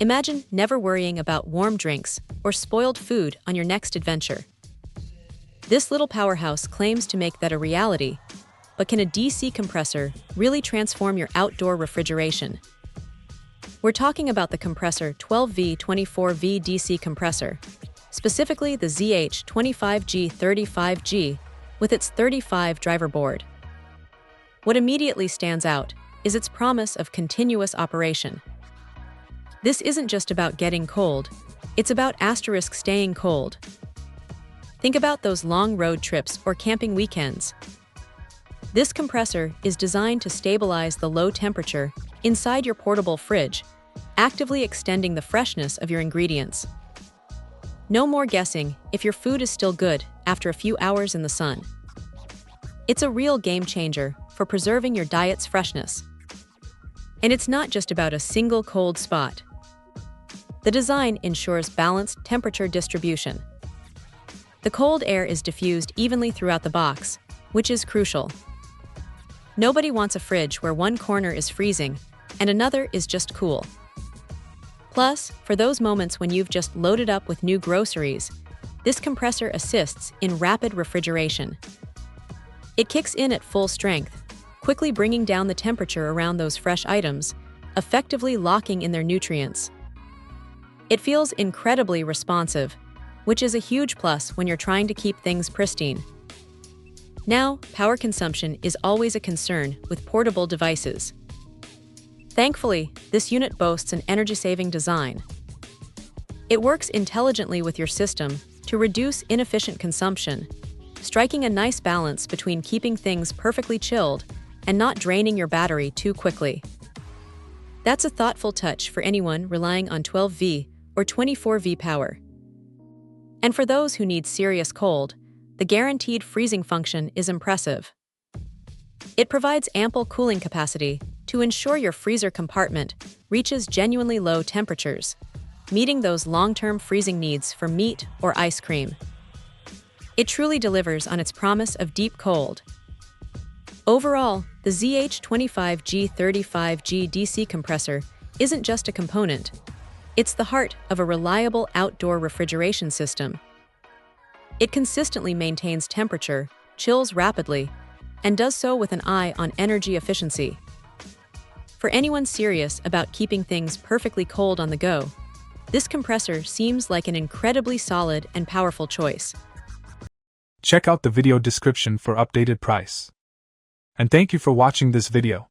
Imagine never worrying about warm drinks or spoiled food on your next adventure. This little powerhouse claims to make that a reality, but can a DC compressor really transform your outdoor refrigeration? We're talking about the Compressor 12V24V DC compressor, specifically the ZH25G 35G with its 35 driver board. What immediately stands out is its promise of continuous operation. This isn't just about getting cold, it's about staying cold. Think about those long road trips or camping weekends. This compressor is designed to stabilize the low temperature inside your portable fridge, actively extending the freshness of your ingredients. No more guessing if your food is still good after a few hours in the sun. It's a real game changer for preserving your diet's freshness. And it's not just about a single cold spot. The design ensures balanced temperature distribution. The cold air is diffused evenly throughout the box, which is crucial. Nobody wants a fridge where one corner is freezing and another is just cool. Plus, for those moments when you've just loaded up with new groceries, this compressor assists in rapid refrigeration. It kicks in at full strength, quickly bringing down the temperature around those fresh items, effectively locking in their nutrients. It feels incredibly responsive, which is a huge plus when you're trying to keep things pristine. Now, power consumption is always a concern with portable devices. Thankfully, this unit boasts an energy-saving design. It works intelligently with your system to reduce inefficient consumption, striking a nice balance between keeping things perfectly chilled and not draining your battery too quickly. That's a thoughtful touch for anyone relying on 12V or 24V power. And for those who need serious cold, the guaranteed freezing function is impressive. It provides ample cooling capacity to ensure your freezer compartment reaches genuinely low temperatures, meeting those long-term freezing needs for meat or ice cream. It truly delivers on its promise of deep cold. Overall, the ZH25G 35G DC compressor isn't just a component. It's the heart of a reliable outdoor refrigeration system. It consistently maintains temperature, chills rapidly, and does so with an eye on energy efficiency. For anyone serious about keeping things perfectly cold on the go, this compressor seems like an incredibly solid and powerful choice. Check out the video description for updated price. And thank you for watching this video.